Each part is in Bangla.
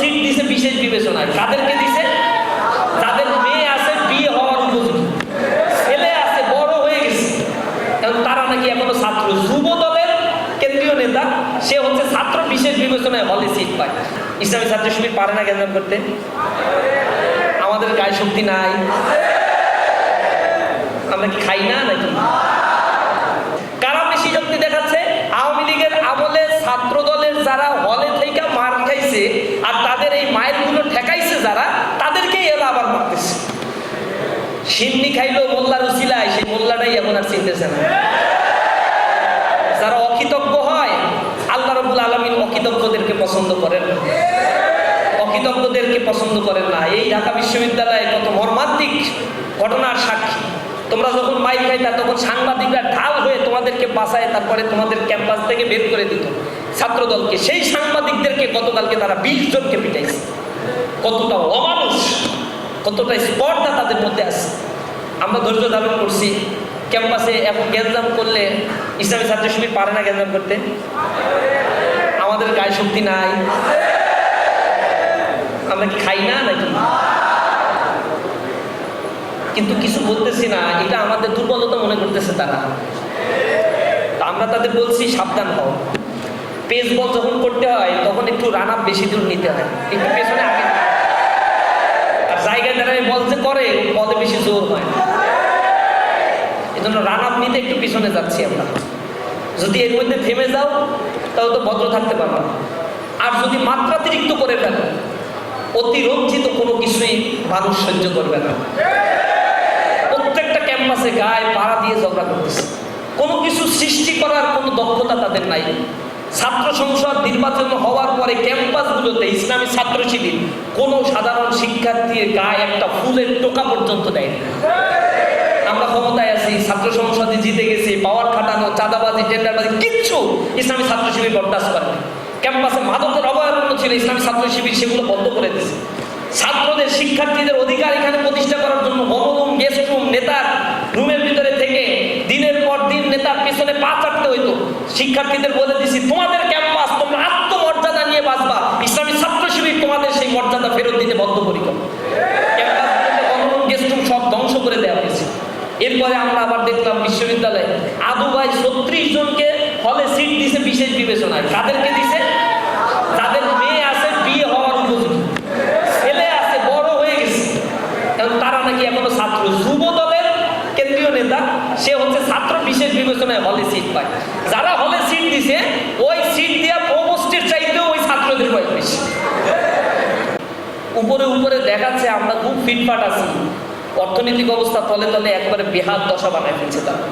সিট দিছে বিশেষ বিবেচনায়। কাদেরকে দিছে? যাদের মেয়ে আছে বিয়ে হওয়ার উপযোগী, ছেলে আছে বড় হয়ে গেছে, কারণ তারা নাকি এখনো ছাত্র। যুব দলের কেন্দ্রীয় নেতা সে হচ্ছে ছাত্র, বিশেষ বিবেচনায় হলে সিট পায়। ইসলামী ছাত্র শিবির পারে না গ্যাঞ্জাম করতে? আমাদের গায়ে শক্তি নাই? আমরা কি খাই না নাকি? কারা বেশি শক্তি দেখাচ্ছে? আওয়ামী লীগের আমলে ছাত্র দলের যারা হলে থেকে মার খাইছে আর তাদের এই মায়ের গুলো ঠেকাইছে যারা, তাদেরকেই এরা আবার মারতেছে। সিন্নি খাইলো মোল্লার উসিলায়, সেই মোল্লাটাই এখন আর চিনতেছে না। যারা অকৃতজ্ঞ হয়, আল্লাহ রাব্বুল আলামিন অকৃতজ্ঞদেরকে পছন্দ করেন না, অকৃতজ্ঞদেরকে পছন্দ করেন না। এই ঢাকা বিশ্ববিদ্যালয়ে কত মর্মান্তিক ঘটনার সাক্ষী। তোমরা যখন মাইল খাইতা তখন সাংবাদিকরা ঢাল হয়ে তোমাদেরকে বাঁচায়, তারপরে তোমাদের ক্যাম্পাস থেকে বের করে দিত ছাত্রদলকে। সেই সাংবাদিকদেরকে গতকালকে তারা 20 জনকে পিটাইছে। কতটা অমানুষ, কতটা স্পর্ধা তাদের মধ্যে আছে। আমরা ধৈর্য ধারণ করছি। ক্যাম্পাসে এখন গ্যাঞ্জাম করলে ইসলামী ছাত্র শিবির পারে না গ্যাঞ্জাম করতে? আমাদের গায়ে শক্তি নাই? আমরা কি খাই না নাকি? কিন্তু কিছু বলতেছি না, এটা আমাদের দুর্বলতা মনে করতেছে তারা। আমরা তাদের বলছি সাবধান হও। পেস বল যখন করতে হয় তখন একটু রান আপ বেশি দূর নিতে হয়, একটু পেছনে আগে। আর জায়গায় দাঁড়ায় বল যে করে, বলে বেশি জোর হয়, এজন্য রান আপ নিতে একটু পিছনে যাচ্ছি আমরা। যদি এর মধ্যে থেমে যাও তাহলে তো ভদ্র থাকতে পারবো না। আর যদি মাত্রাতিরিক্ত করে ফেলো, অতিরঞ্জিত কোনো কিছুই মানুষ সহ্য করবে না। প্রত্যেকটা ক্যাম্পাসে গায়ে পাড়া দিয়ে ঝগড়া করতেছে, কোনো কিছু সৃষ্টি করার কোনো দক্ষতা তাদের নাই। ছাত্র সংসদ নির্বাচন হওয়ার পরে ক্যাম্পাসগুলোতে ইসলামী ছাত্র শিবির কোনো সাধারণ শিক্ষার্থীর গায়ে একটা ফুলের টোকা পর্যন্ত দেয়নি। আমরা ক্ষমতায় আছি, ছাত্র সংসদে জিতে গেছি, পাওয়ার খাটানো, চাঁদাবাজি, টেন্ডারবাজি কিচ্ছু ইসলামী ছাত্র শিবির বরদাস্ত করেনি। ক্যাম্পাসে মাদকের অবহেলন ছিল, ইসলামী ছাত্র শিবির সেগুলো বন্ধ করে দিয়েছে। ছাত্রদের, শিক্ষার্থীদের অধিকার এখানে প্রতিষ্ঠা করার জন্য গণরুম, গেস্ট রুম, নেতার রুমের ভিতরে থেকে দিনের পর দিন নেতার পেছনে পা চাটতে হইতো। শিক্ষার্থীদের বলে দিছি, তোমাদের ক্যাম্পাস তোমরা আত্মমর্যাদা নিয়ে বাঁচবা, ইসলামী ছাত্র শিবির তোমাদের সেই মর্যাদা ফেরত দিতে বদ্ধপরিকর। ক্যাম্পাসগুলোতে গণরুম, গেস্ট রুম সব ধ্বংস করে দেওয়া হয়েছে। এরপরে আমরা আবার দেখলাম বিশ্ববিদ্যালয়ে আদু ভাই 36 জনকে হলে সিট দিছে বিশেষ বিবেচনায়। কাদেরকে দিছে? যাদের মেয়ে আছে বিয়ে হওয়ার উপযোগী, ছেলে আছে বড় হয়ে গেছে, কারণ তারা নাকি এখনো ছাত্র। যুব দলের কেন্দ্রীয় নেতা সে হচ্ছে ছাত্র, বিশেষ বিবেচনায় হলে সিট পায়। যারা হলে সিট দিছে ওই সিট দিয়া প্রভোস্টের চাইতেও ওই ছাত্রদের বয়স বেশি। উপরে উপরে দেখাচ্ছে আমরা খুব ফিটফাট আছি, অর্থনৈতিক অবস্থা তলে তলে একবারে বেহাত দশা বানায় ফেলছে তারা।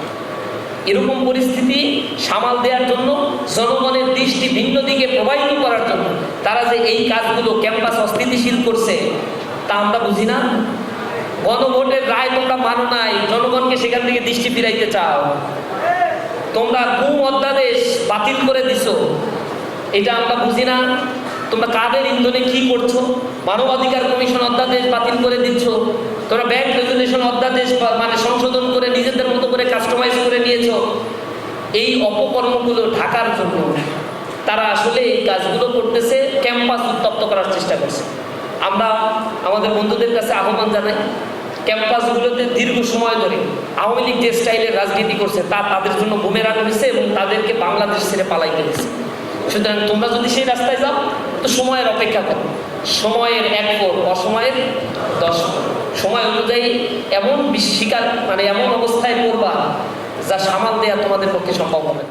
এরকম পরিস্থিতি সামাল দেওয়ার জন্য, জনগণের দৃষ্টি ভিন্ন দিকে প্রবাহিত করার জন্য তারা যে এই কাজগুলো ক্যাম্পাস অস্থিতিশীল করছে তা আমরা বুঝি না। গণভোটের রায় তোমরা মানো নাই, জনগণকে সেখান থেকে দৃষ্টি ফিরাইতে চাও। তোমরা গুম অধ্যাদেশ বাতিল করে দিছো, এটা আমরা বুঝি না। তোমরা কাদের ইন্ধনে কি করছো? মানবাধিকার কমিশন অধ্যাদেশ বাতিল করে দিচ্ছ, তোমরা ব্যাংক রেজুলেশন অধ্যাদেশ মানে সংশোধন করে নিজেদের মতো করে কাস্টমাইজ করে নিয়েছো। এই অপকর্মগুলো ঢাকার জন্য তারা আসলে এই কাজগুলো করতেছে, ক্যাম্পাস উত্তপ্ত করার চেষ্টা করছে। আমরা আমাদের বন্ধুদের কাছে আহ্বান জানাই, ক্যাম্পাসগুলোতে দীর্ঘ সময় ধরে আওয়ামী লীগ যে স্টাইলের রাজনীতি করছে তা তাদের জন্য বুমেরাং হয়েছে এবং তাদেরকে বাংলাদেশ ছেড়ে পালাইতে দিয়েছে। সুতরাং তোমরা যদি সেই রাস্তায় যাও তো সময়ের অপেক্ষা করো। সময়ের 1 পর, অসময়ের 10 পর। সময় অনুযায়ী এমন শিকার মানে এমন অবস্থায় পড়বা যা সামাল দেওয়া তোমাদের পক্ষে সম্ভব হবে।